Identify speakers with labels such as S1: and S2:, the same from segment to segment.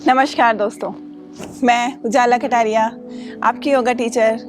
S1: नमस्कार दोस्तों, मैं उजाला कटारिया, आपकी योगा टीचर,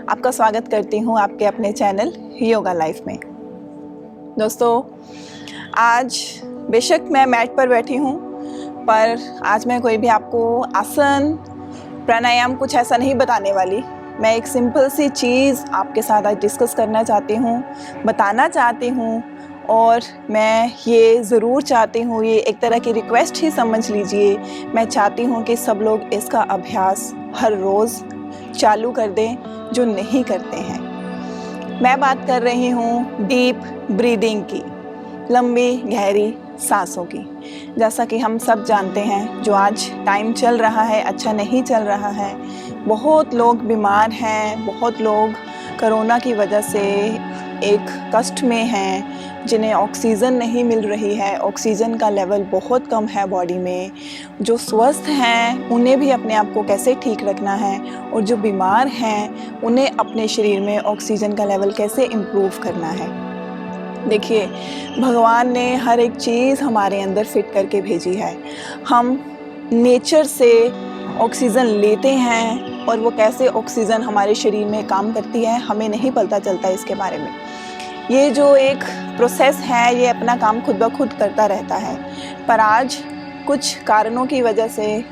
S1: आपका स्वागत करती हूँ आपके अपने चैनल योगा लाइफ में। दोस्तों, आज बेशक मैं मैट पर बैठी हूँ, पर आज मैं कोई भी आपको आसन प्राणायाम कुछ ऐसा नहीं बताने वाली। मैं एक सिंपल सी चीज़ आपके साथ आज डिस्कस करना चाहती हूँ, बताना चाहती हूँ, और मैं ये ज़रूर चाहती हूँ, ये एक तरह की रिक्वेस्ट ही समझ लीजिए। मैं चाहती हूँ कि सब लोग इसका अभ्यास हर रोज़ चालू कर दें जो नहीं करते हैं। मैं बात कर रही हूँ डीप ब्रीदिंग की, लंबी गहरी सांसों की। जैसा कि हम सब जानते हैं, जो आज टाइम चल रहा है अच्छा नहीं चल रहा है। बहुत लोग बीमार हैं, बहुत लोग कोरोना की वजह से एक कष्ट में हैं, जिन्हें ऑक्सीजन नहीं मिल रही है, ऑक्सीजन का लेवल बहुत कम है बॉडी में। जो स्वस्थ हैं उन्हें भी अपने आप को कैसे ठीक रखना है, और जो बीमार हैं उन्हें अपने शरीर में ऑक्सीजन का लेवल कैसे इम्प्रूव करना है। देखिए, भगवान ने हर एक चीज़ हमारे अंदर फिट करके भेजी है। हम नेचर से ऑक्सीजन लेते हैं, और वो कैसे ऑक्सीजन हमारे शरीर में काम करती है हमें नहीं पता चलता इसके बारे में। ये जो एक प्रोसेस है, ये अपना काम खुद ब खुद करता रहता है, पर आज कुछ कारणों की वजह से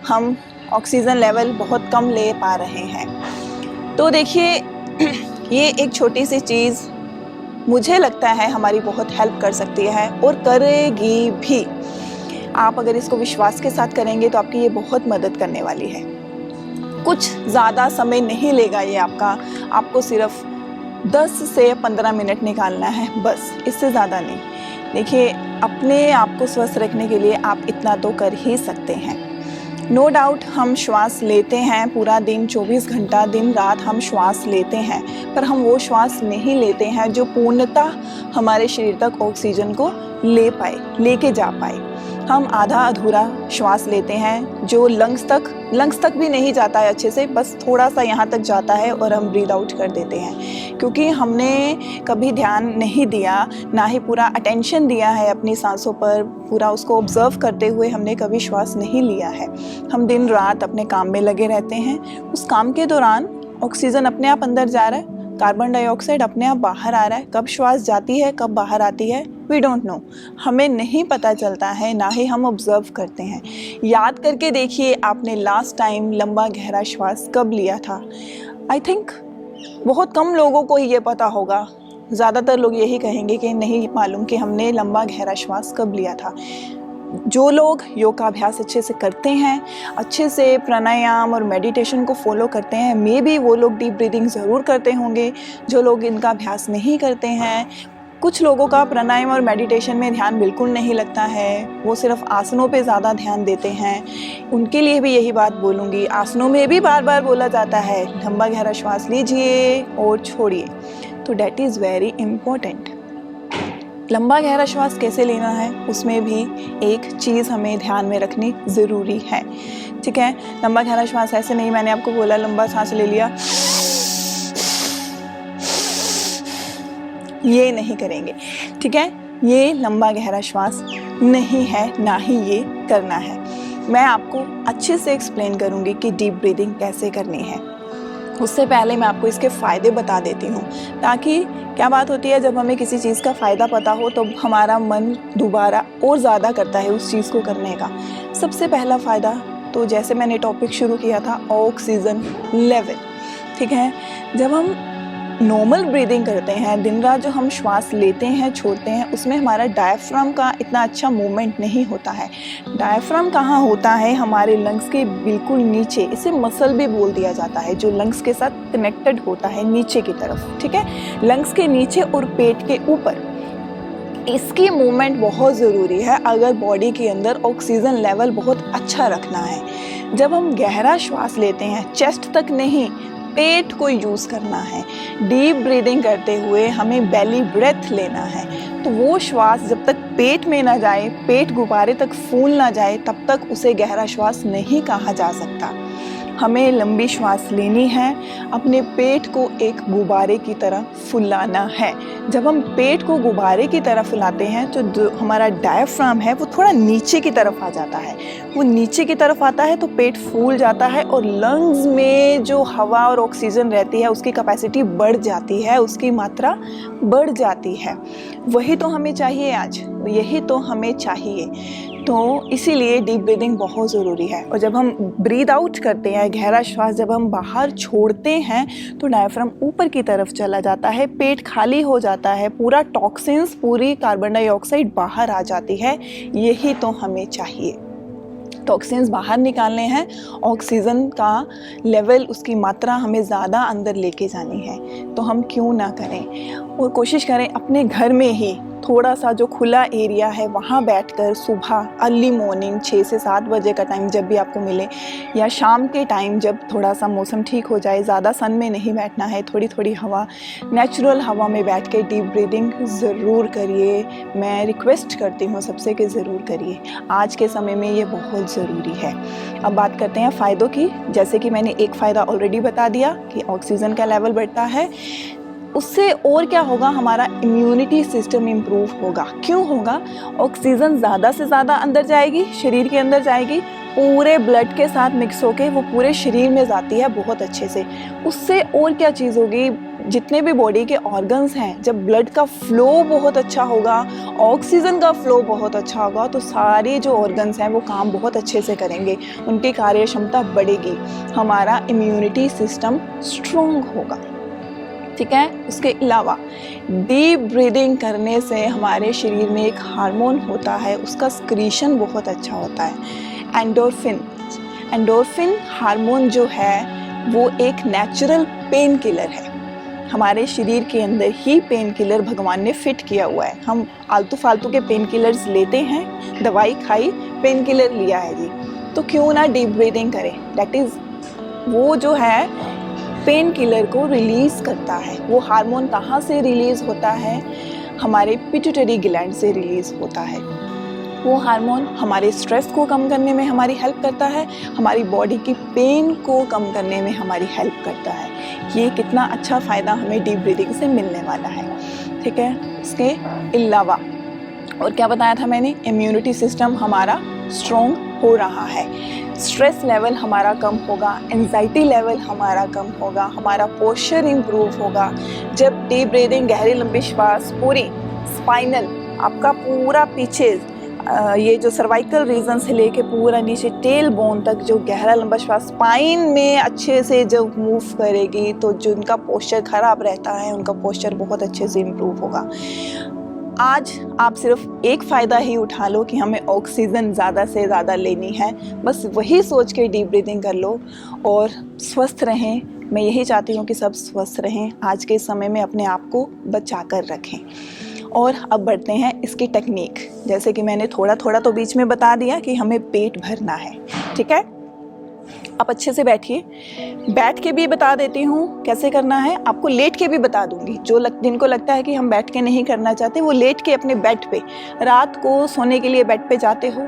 S1: हम ऑक्सीजन लेवल बहुत कम ले पा रहे हैं। तो देखिए, ये एक छोटी सी चीज़ मुझे लगता है हमारी बहुत हेल्प कर सकती है, और करेगी भी। आप अगर इसको विश्वास के साथ करेंगे तो आपकी ये बहुत मदद करने वाली है। कुछ ज़्यादा समय नहीं लेगा ये आपको सिर्फ 10 से 15 मिनट निकालना है, बस, इससे ज़्यादा नहीं। देखिए, अपने आप को स्वस्थ रखने के लिए आप इतना तो कर ही सकते हैं। नो डाउट हम श्वास लेते हैं पूरा दिन, 24 घंटा दिन रात हम श्वास लेते हैं, पर हम वो श्वास नहीं लेते हैं जो पूर्णतः हमारे शरीर तक ऑक्सीजन को लेके जा पाए। हम आधा अधूरा श्वास लेते हैं जो लंग्स तक भी नहीं जाता है अच्छे से, बस थोड़ा सा यहाँ तक जाता है और हम ब्रीद आउट कर देते हैं, क्योंकि हमने कभी ध्यान नहीं दिया, ना ही पूरा अटेंशन दिया है अपनी सांसों पर। पूरा उसको ऑब्जर्व करते हुए हमने कभी श्वास नहीं लिया है। हम दिन रात अपने काम में लगे रहते हैं। उस काम के दौरान ऑक्सीजन अपने आप अंदर जा रहा है, कार्बन डाइऑक्साइड अपने आप बाहर आ रहा है। कब श्वास जाती है, कब बाहर आती है, वी डोंट नो, हमें नहीं पता चलता है, ना ही हम ऑब्जर्व करते हैं। याद करके देखिए, आपने लास्ट टाइम लंबा गहरा श्वास कब लिया था। आई थिंक बहुत कम लोगों को ये पता होगा। ज़्यादातर लोग यही कहेंगे कि नहीं मालूम कि हमने लंबा गहरा श्वास कब लिया था। जो लोग योगा अभ्यास अच्छे से करते हैं, अच्छे से प्राणायाम और मेडिटेशन को फॉलो करते हैं, मे बी वो लोग डीप ब्रीदिंग ज़रूर करते होंगे। जो लोग इनका अभ्यास नहीं करते हैं, कुछ लोगों का प्राणायाम और मेडिटेशन में ध्यान बिल्कुल नहीं लगता है, वो सिर्फ आसनों पे ज़्यादा ध्यान देते हैं, उनके लिए भी यही बात बोलूँगी। आसनों में भी बार बार बोला जाता है लंबा गहरा श्वास लीजिए और छोड़िए, तो डैट इज़ वेरी इम्पोर्टेंट। लंबा गहरा श्वास कैसे लेना है, उसमें भी एक चीज़ हमें ध्यान में रखनी ज़रूरी है, ठीक है। लंबा गहरा श्वास ऐसे नहीं, मैंने आपको बोला लंबा सांस ले लिया, ये नहीं करेंगे, ठीक है। ये लंबा गहरा श्वास नहीं है, ना ही ये करना है। मैं आपको अच्छे से एक्सप्लेन करूँगी कि डीप ब्रीदिंग कैसे करनी है। उससे पहले मैं आपको इसके फ़ायदे बता देती हूँ, ताकि क्या बात होती है, जब हमें किसी चीज़ का फ़ायदा पता हो तो हमारा मन दोबारा और ज़्यादा करता है उस चीज़ को करने का। सबसे पहला फ़ायदा, तो जैसे मैंने टॉपिक शुरू किया था, ऑक्सीजन लेवल, ठीक है। जब हम नॉर्मल ब्रीदिंग करते हैं, दिन रात जो हम श्वास लेते हैं छोड़ते हैं, उसमें हमारा डायफ्राम का इतना अच्छा मूवमेंट नहीं होता है। डायफ्राम कहाँ होता है, हमारे लंग्स के बिल्कुल नीचे, इसे मसल भी बोल दिया जाता है, जो लंग्स के साथ कनेक्टेड होता है नीचे की तरफ, ठीक है। लंग्स के नीचे और पेट के ऊपर इसकी मूवमेंट बहुत ज़रूरी है अगर बॉडी के अंदर ऑक्सीजन लेवल बहुत अच्छा रखना है। जब हम गहरा श्वास लेते हैं, चेस्ट तक नहीं, पेट को यूज़ करना है। डीप ब्रीदिंग करते हुए हमें बेली ब्रेथ लेना है, तो वो श्वास जब तक पेट में ना जाए, पेट गुब्बारे तक फूल ना जाए, तब तक उसे गहरा श्वास नहीं कहा जा सकता। हमें लंबी श्वास लेनी है, अपने पेट को एक गुब्बारे की तरह फुलाना है। जब हम पेट को गुब्बारे की तरह फुलाते हैं तो जो हमारा डायफ्राम है वो थोड़ा नीचे की तरफ आ जाता है। वो नीचे की तरफ आता है तो पेट फूल जाता है और लंग्स में जो हवा और ऑक्सीजन रहती है उसकी कैपेसिटी बढ़ जाती है, उसकी मात्रा बढ़ जाती है। वही तो हमें चाहिए आज, यही तो हमें चाहिए। तो इसीलिए डीप ब्रीदिंग बहुत ज़रूरी है। और जब हम ब्रीद आउट करते हैं, गहरा श्वास जब हम बाहर छोड़ते हैं तो डायफ्राम ऊपर की तरफ चला जाता है, पेट खाली हो जाता है, पूरा टॉक्सिन्स, पूरी कार्बन डाइऑक्साइड बाहर आ जाती है। यही तो हमें चाहिए। टॉक्सिन्स बाहर निकालने हैं, ऑक्सीजन का लेवल, उसकी मात्रा हमें ज़्यादा अंदर लेके जानी है। तो हम क्यों ना करें और कोशिश करें अपने घर में ही थोड़ा सा जो खुला एरिया है वहाँ बैठकर सुबह अर्ली मॉर्निंग 6 से 7 बजे का टाइम जब भी आपको मिले, या शाम के टाइम जब थोड़ा सा मौसम ठीक हो जाए, ज़्यादा सन में नहीं बैठना है, थोड़ी थोड़ी हवा, नेचुरल हवा में बैठ के डीप ब्रीदिंग ज़रूर करिए। मैं रिक्वेस्ट करती हूँ सबसे कि ज़रूर करिए, आज के समय में ये बहुत ज़रूरी है। अब बात करते हैं फ़ायदों की। जैसे कि मैंने एक फ़ायदा ऑलरेडी बता दिया कि ऑक्सीजन का लेवल बढ़ता है। उससे और क्या होगा, हमारा इम्यूनिटी सिस्टम इम्प्रूव होगा। क्यों होगा? ऑक्सीजन ज़्यादा से ज़्यादा अंदर जाएगी, शरीर के अंदर जाएगी, पूरे ब्लड के साथ मिक्स होके वो पूरे शरीर में जाती है बहुत अच्छे से। उससे और क्या चीज़ होगी, जितने भी बॉडी के ऑर्गन्स हैं, जब ब्लड का फ्लो बहुत अच्छा होगा, ऑक्सीजन का फ्लो बहुत अच्छा होगा, तो सारे जो ऑर्गन्स हैं वो काम बहुत अच्छे से करेंगे, उनकी कार्य क्षमता बढ़ेगी, हमारा इम्यूनिटी सिस्टम स्ट्रॉन्ग होगा। ठीक है। उसके अलावा डीप ब्रीदिंग करने से हमारे शरीर में एक हार्मोन होता है, उसका स्क्रीशन बहुत अच्छा होता है, एंडोर्फिन। एंडोर्फिन हार्मोन जो है वो एक नेचुरल पेन किलर है। हमारे शरीर के अंदर ही पेन किलर भगवान ने फिट किया हुआ है। हम आलतू फालतू के पेन किलर्स लेते हैं, दवाई खाई, पेन किलर लिया है जी, तो क्यों ना डीप ब्रीदिंग करें। दैट इज़, वो जो है पेन किलर को रिलीज़ करता है। वो हार्मोन कहाँ से रिलीज़ होता है? हमारे पिट्यूटरी ग्लैंड से रिलीज़ होता है। वो हार्मोन हमारे स्ट्रेस को कम करने में हमारी हेल्प करता है, हमारी बॉडी की पेन को कम करने में हमारी हेल्प करता है। ये कितना अच्छा फ़ायदा हमें डीप ब्रीदिंग से मिलने वाला है। ठीक है। इसके अलावा और क्या बताया था मैंने? इम्यूनिटी सिस्टम हमारा स्ट्रॉन्ग हो रहा है, स्ट्रेस लेवल हमारा कम होगा, एंजाइटी लेवल हमारा कम होगा, हमारा पोस्चर इम्प्रूव होगा। जब डीप ब्रीदिंग, गहरी लंबी श्वास, पूरी स्पाइनल, आपका पूरा पीछे ये जो सर्वाइकल रीजन से लेके पूरा नीचे टेल बोन तक जो गहरा लंबा श्वास स्पाइन में अच्छे से जब मूव करेगी तो जिनका पोस्चर ख़राब रहता है उनका पोस्चर बहुत अच्छे से इम्प्रूव होगा। आज आप सिर्फ एक फ़ायदा ही उठा लो कि हमें ऑक्सीजन ज़्यादा से ज़्यादा लेनी है, बस वही सोच के डीप ब्रीदिंग कर लो और स्वस्थ रहें। मैं यही चाहती हूँ कि सब स्वस्थ रहें, आज के समय में अपने आप को बचा कर रखें। और अब बढ़ते हैं इसकी टेक्निक। जैसे कि मैंने थोड़ा थोड़ा तो बीच में बता दिया कि हमें पेट भरना है। ठीक है। आप अच्छे से बैठिए, बैठ के भी बता देती हूँ कैसे करना है, आपको लेट के भी बता दूंगी। जिनको लगता है कि हम बैठ के नहीं करना चाहते, वो लेट के अपने बेड पे, रात को सोने के लिए बेड पे जाते हो,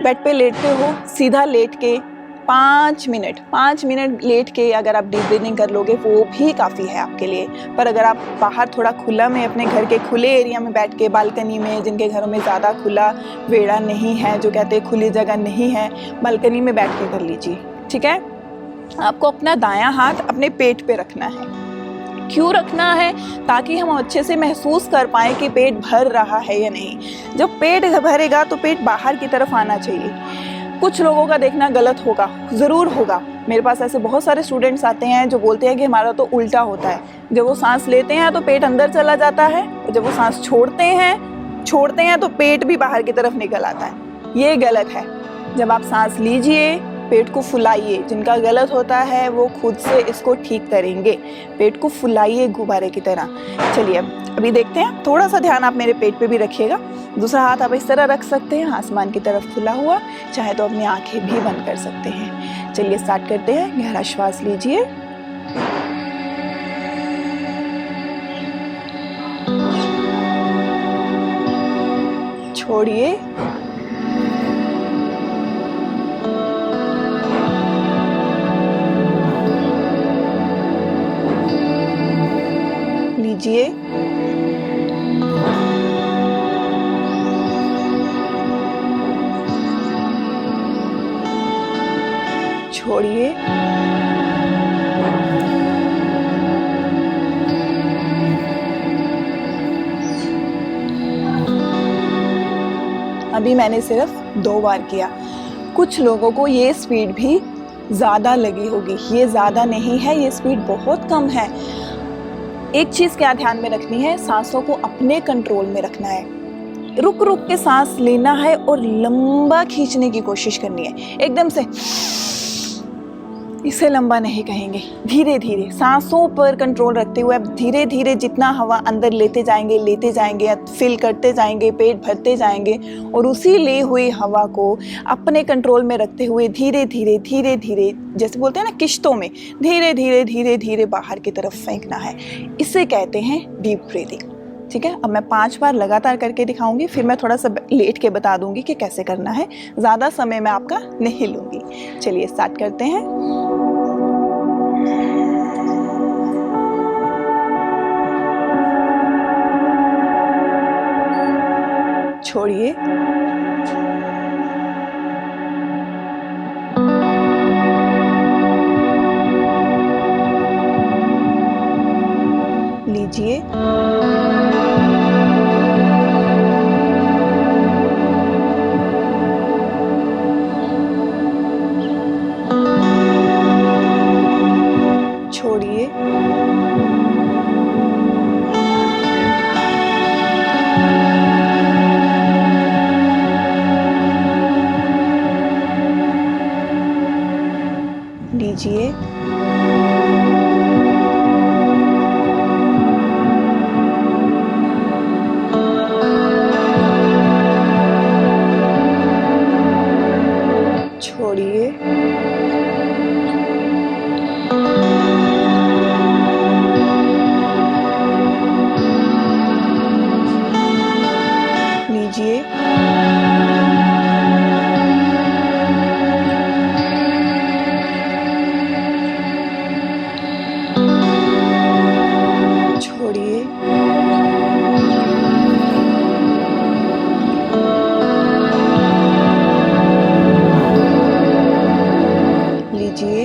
S1: बेड पे लेटते हो, सीधा लेट के 5 मिनट लेट के अगर आप डीप ब्रीदिंग कर लोगे वो भी काफ़ी है आपके लिए। पर अगर आप बाहर थोड़ा खुला में, अपने घर के खुले एरिया में बैठ के, बालकनी में, जिनके घरों में ज़्यादा खुला वेड़ा नहीं है, जो कहते हैं खुली जगह नहीं है, बालकनी में बैठ के कर लीजिए। ठीक है। आपको अपना दायां हाथ अपने पेट पे रखना है। क्यों रखना है? ताकि हम अच्छे से महसूस कर पाएँ कि पेट भर रहा है या नहीं। जब पेट भरेगा तो पेट बाहर की तरफ आना चाहिए। कुछ लोगों का देखना गलत होगा, ज़रूर होगा। मेरे पास ऐसे बहुत सारे स्टूडेंट्स आते हैं जो बोलते हैं कि हमारा तो उल्टा होता है। जब वो सांस लेते हैं तो पेट अंदर चला जाता है, और जब वो सांस छोड़ते हैं तो पेट भी बाहर की तरफ निकल आता है। ये गलत है। जब आप सांस लीजिए, पेट को फुलाइए। जिनका गलत होता है वो खुद से इसको ठीक करेंगे। पेट को फुलाइए गुब्बारे की तरह। चलिए अभी देखते हैं। थोड़ा सा ध्यान आप मेरे पेट पे भी रखिएगा। दूसरा हाथ आप इस तरह रख सकते हैं, आसमान की तरफ खुला हुआ, चाहे तो अपनी आंखें भी बंद कर सकते हैं। चलिए स्टार्ट करते हैं। गहरा श्वास लीजिए, छोड़िए, लीजिए, छोड़िए, अभी मैंने सिर्फ 2 बार किया। कुछ लोगों को ये स्पीड भी ज़्यादा लगी होगी, ये ज़्यादा नहीं है, ये स्पीड बहुत कम है। एक चीज़ क्या ध्यान में रखनी है, सांसों को अपने कंट्रोल में रखना है। रुक रुक के सांस लेना है और लंबा खींचने की कोशिश करनी है। एकदम से इसे लंबा नहीं कहेंगे, धीरे धीरे सांसों पर कंट्रोल रखते हुए अब धीरे धीरे जितना हवा अंदर लेते जाएंगे, फिल करते जाएंगे, पेट भरते जाएंगे और उसी ली हुई हवा को अपने कंट्रोल में रखते हुए धीरे धीरे जैसे बोलते हैं ना किश्तों में, धीरे धीरे बाहर की तरफ फेंकना है। इसे कहते हैं डीप ब्रीदिंग। ठीक है, अब मैं 5 बार लगातार करके दिखाऊंगी, फिर मैं थोड़ा सा लेट के बता दूंगी कि कैसे करना है। ज़्यादा समय मैं आपका नहीं लूंगी। चलिए स्टार्ट करते हैं। छोड़िए, लीजिए, छोड़िए, लीजिए, छोड़िए, लीजिए, छोड़िए, लीजिए,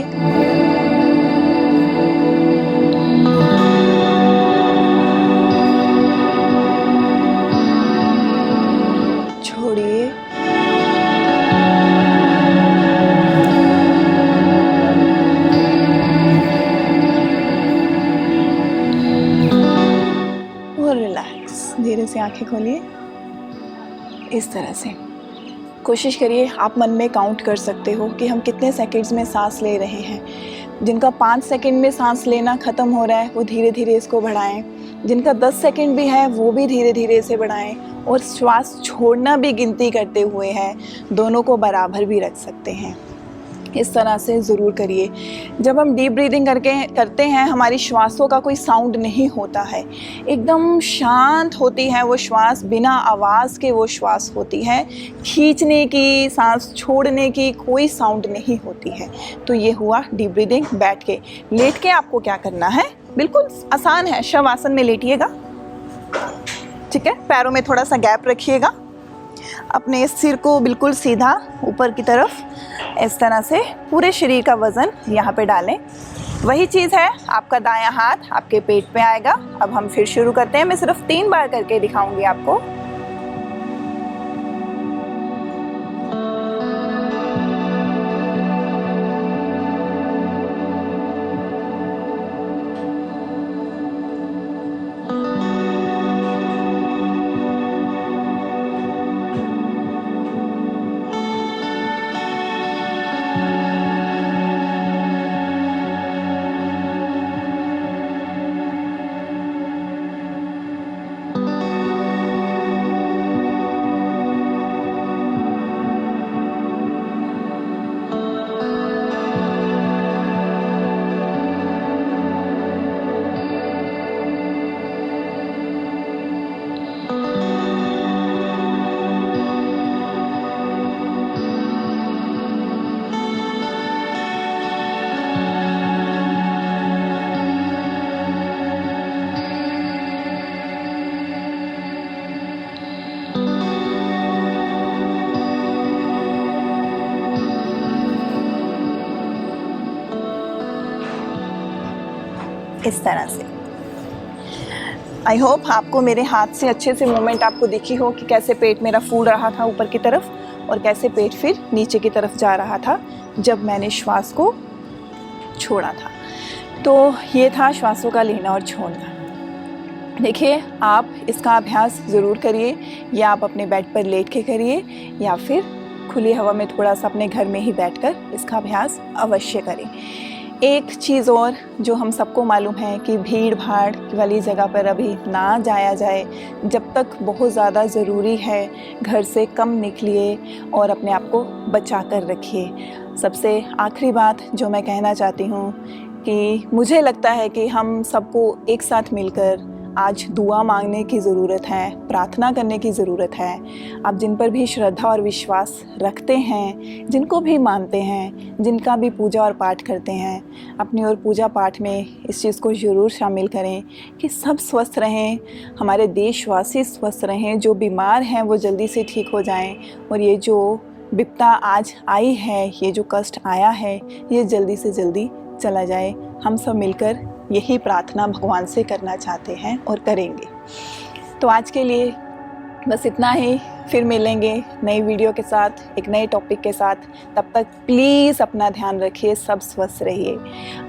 S1: छोड़िए, और रिलैक्स। धीरे से आंखें खोलिए। इस तरह से कोशिश करिए, आप मन में काउंट कर सकते हो कि हम कितने सेकंड्स में सांस ले रहे हैं। जिनका 5 सेकंड में सांस लेना ख़त्म हो रहा है वो धीरे धीरे इसको बढ़ाएं। जिनका 10 सेकंड भी है वो भी धीरे धीरे इसे बढ़ाएं। और श्वास छोड़ना भी गिनती करते हुए है, दोनों को बराबर भी रख सकते हैं। इस तरह से ज़रूर करिए। जब हम डीप ब्रीदिंग करते हैं, हमारी श्वासों का कोई साउंड नहीं होता है, एकदम शांत होती है वो श्वास, बिना आवाज़ के वो श्वास होती है। खींचने की, सांस छोड़ने की कोई साउंड नहीं होती है। तो ये हुआ डीप ब्रीदिंग। बैठ के, लेट के आपको क्या करना है, बिल्कुल आसान है। शवासन में लेटिएगा, ठीक है। पैरों में थोड़ा सा गैप रखिएगा, अपने सिर को बिल्कुल सीधा ऊपर की तरफ, इस तरह से पूरे शरीर का वज़न यहाँ पे डालें। वही चीज़ है, आपका दायां हाथ आपके पेट पे आएगा। अब हम फिर शुरू करते हैं। मैं सिर्फ 3 बार करके दिखाऊंगी आपको। इस तरह से। आई होप आपको मेरे हाथ से अच्छे से मूवमेंट आपको दिखी हो कि कैसे पेट मेरा फूल रहा था ऊपर की तरफ और कैसे पेट फिर नीचे की तरफ जा रहा था जब मैंने श्वास को छोड़ा था। तो ये था श्वासों का लेना और छोड़ना। देखिए, आप इसका अभ्यास ज़रूर करिए, या आप अपने बेड पर लेट के करिए या फिर खुली हवा में थोड़ा सा अपने घर में ही बैठकर इसका अभ्यास अवश्य करें। एक चीज़ और जो हम सबको मालूम है कि भीड़ भाड़ वाली जगह पर अभी ना जाया जाए। जब तक बहुत ज़्यादा ज़रूरी है घर से कम निकलिए और अपने आप को बचा कर रखिए। सबसे आखिरी बात जो मैं कहना चाहती हूँ कि मुझे लगता है कि हम सबको एक साथ मिलकर आज दुआ मांगने की ज़रूरत है, प्रार्थना करने की ज़रूरत है। आप जिन पर भी श्रद्धा और विश्वास रखते हैं, जिनको भी मानते हैं, जिनका भी पूजा और पाठ करते हैं, अपनी और पूजा पाठ में इस चीज़ को ज़रूर शामिल करें कि सब स्वस्थ रहें, हमारे देशवासी स्वस्थ रहें, जो बीमार हैं वो जल्दी से ठीक हो जाएं और ये जो विपदा आज आई है, ये जो कष्ट आया है, ये जल्दी से जल्दी चला जाए। हम सब मिलकर यही प्रार्थना भगवान से करना चाहते हैं और करेंगे। तो आज के लिए बस इतना ही, फिर मिलेंगे नई वीडियो के साथ, एक नए टॉपिक के साथ। तब तक प्लीज़ अपना ध्यान रखिए, सब स्वस्थ रहिए।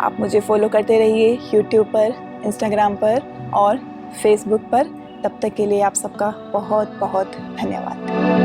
S1: आप मुझे फॉलो करते रहिए यूट्यूब पर, इंस्टाग्राम पर और फेसबुक पर। तब तक के लिए आप सबका बहुत बहुत धन्यवाद।